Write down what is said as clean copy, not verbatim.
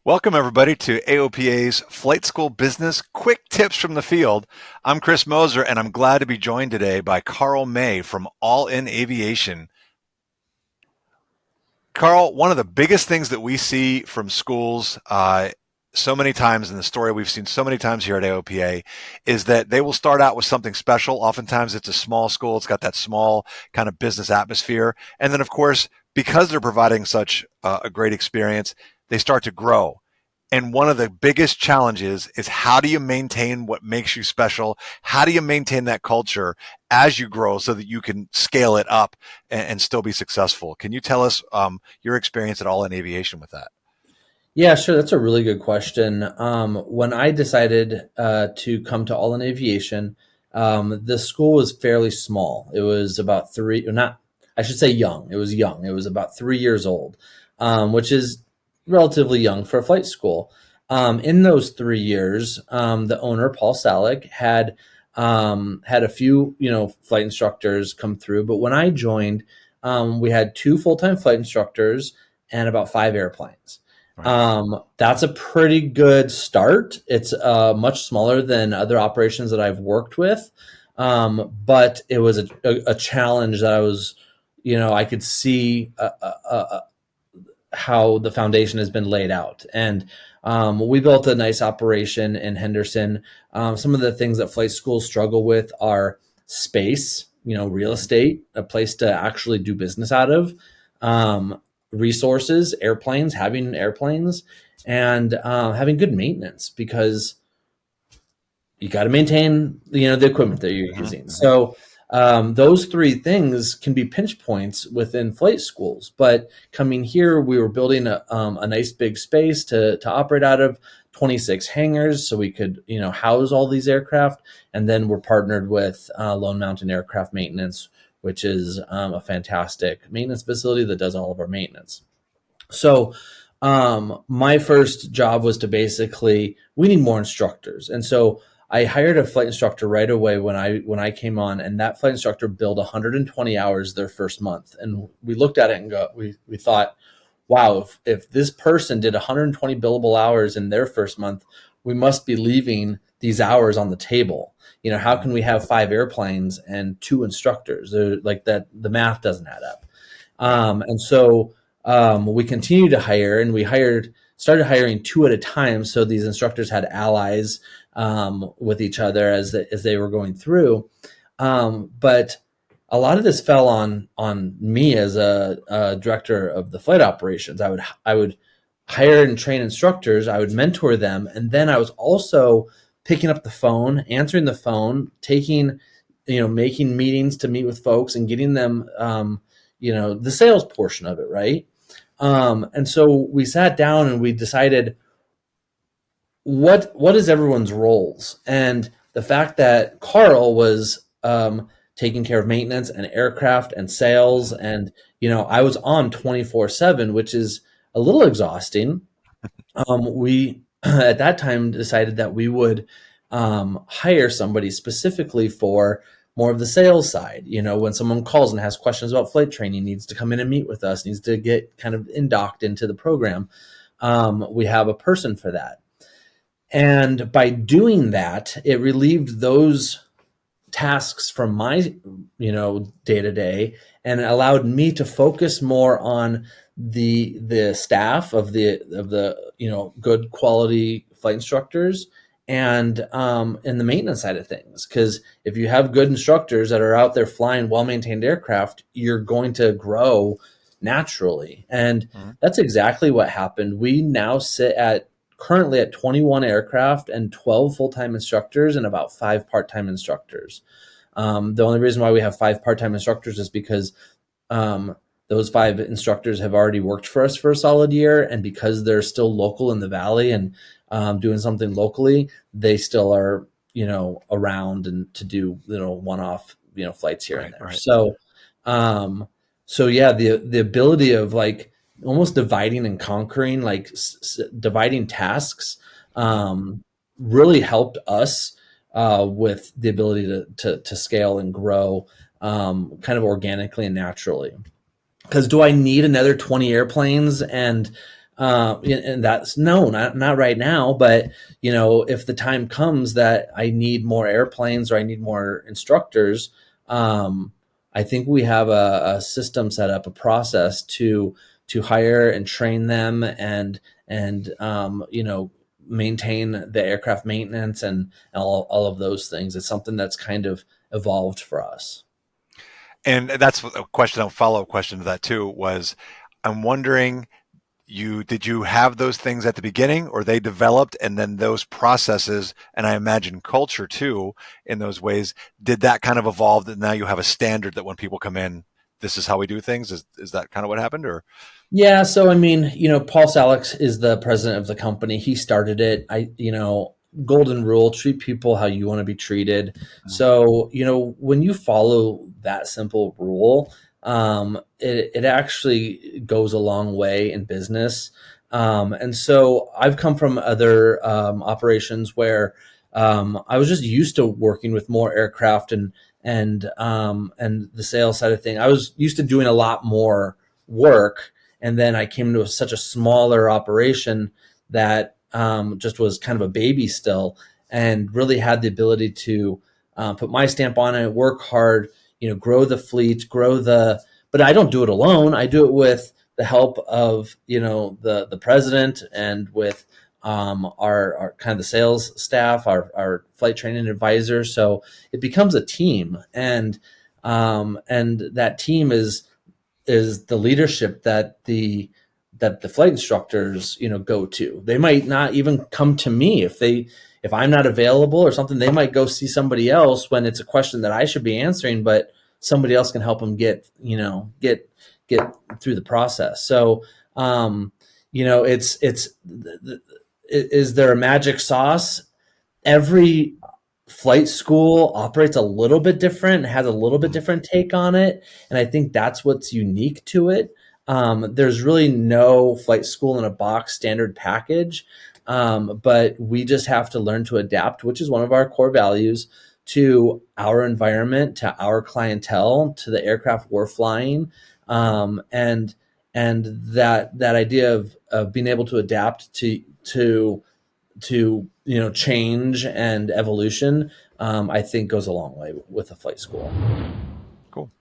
Welcome, everybody, to AOPA's Flight School Business Quick Tips from the Field. I'm Chris Moser, and I'm glad to be joined today by Carl May from All In Aviation. Carl, one of the biggest things that we see from schools so many times in the story we've seen so many times here at AOPA is that they will start out with something special. Oftentimes it's a small school. It's got that small kind of business atmosphere. And then, of course, because they're providing such a great experience, they start to grow. And one of the biggest challenges is how do you maintain what makes you special? How do you maintain that culture as you grow so that you can scale it up and still be successful? Can you tell us your experience at All in Aviation with that? Yeah, sure. That's a really good question. When I decided to come to All in Aviation, the school was fairly small. It was about three, or not, I should say young. It was young. It was about 3 years old, which is relatively young for a flight school. In those 3 years, the owner, Paul Salick, had a few, flight instructors come through. But when I joined, we had two full-time flight instructors and about 5 airplanes. That's a pretty good start. It's much smaller than other operations that I've worked with. But it was a challenge that I could see how the foundation has been laid out. And we built a nice operation in Henderson. Some of the things that flight schools struggle with are space, real estate, a place to actually do business out of. Resources, having airplanes, and having good maintenance, because you got to maintain, the equipment that you're using. So those three things can be pinch points within flight schools. But coming here, we were building a nice big space to operate out of, 26 hangars, so we could, house all these aircraft. And then we're partnered with Lone Mountain Aircraft Maintenance, which is a fantastic maintenance facility that does all of our maintenance. So my first job was to we need more instructors. And so I hired a flight instructor right away when I came on, and that flight instructor billed 120 hours their first month. And we looked at it and we thought, wow, if this person did 120 billable hours in their first month, we must be leaving these hours on the table. How can we have 5 airplanes and 2 instructors? Like that, the math doesn't add up. And so we continued to hire, and started hiring 2 at a time. So these instructors had allies with each other as they were going through. But a lot of this fell on me as a director of the flight operations. I would hire and train instructors. I would mentor them, and then I was also picking up the phone, answering the phone, making meetings to meet with folks and getting them, the sales portion of it, right? And so we sat down and we decided what is everyone's roles. And the fact that Carl was taking care of maintenance and aircraft and sales, and I was on 24/7, which is a little exhausting. We at that time decided that we would hire somebody specifically for more of the sales side. When someone calls and has questions about flight training, needs to come in and meet with us, needs to get kind of docked into the program, we have a person for that. And by doing that, it relieved those tasks from my, day to day, and allowed me to focus more on the staff of the good quality flight instructors, and the maintenance side of things. Because if you have good instructors that are out there flying well-maintained aircraft, you're going to grow naturally. And that's exactly what happened. We now currently at 21 aircraft and 12 full-time instructors and about 5 part-time instructors. The only reason why we have 5 part-time instructors is because those 5 instructors have already worked for us for a solid year, and because they're still local in the Valley and doing something locally, they still are, around and to do, one-off, flights here and there. Right. So yeah, the ability of like almost dividing and conquering, like dividing tasks, really helped us with the ability to scale and grow kind of organically and naturally. Because do I need another 20 airplanes and And that's no, not right now. But if the time comes that I need more airplanes or I need more instructors, I think we have a system set up, a process to hire and train them and maintain the aircraft maintenance and all of those things. It's something that's kind of evolved for us. And that's a question, a follow-up question to that too was, I'm wondering, did you have those things at the beginning, or they developed, and then those processes, and I imagine culture too, in those ways, did that kind of evolve that now you have a standard that when people come in, this is how we do things? Is that kind of what happened, or? Yeah, so I mean, Paul Salix is the president of the company. He started it. Golden rule, treat people how you want to be treated. So, when you follow that simple rule, it actually goes a long way in business. And so I've come from other operations where I was just used to working with more aircraft and the sales side of thing. I was used to doing a lot more work, and then I came to such a smaller operation that just was kind of a baby still, and really had the ability to put my stamp on it, work hard, grow the fleet, but I don't do it alone. I do it with the help of, the president, and with our kind of the sales staff, our flight training advisor. So it becomes a team, and that team is the leadership that the flight instructors go to. They might not even come to me if I'm not available or something. They might go see somebody else when it's a question that I should be answering, but somebody else can help them get through the process. So it's is there a magic sauce? Every flight school operates a little bit different, has a little bit different take on it, and I think that's what's unique to it. There's really no flight school in a box standard package, but we just have to learn to adapt, which is one of our core values, to our environment, to our clientele, to the aircraft we're flying, and that idea of being able to adapt to change and evolution, I think goes a long way with a flight school. Cool.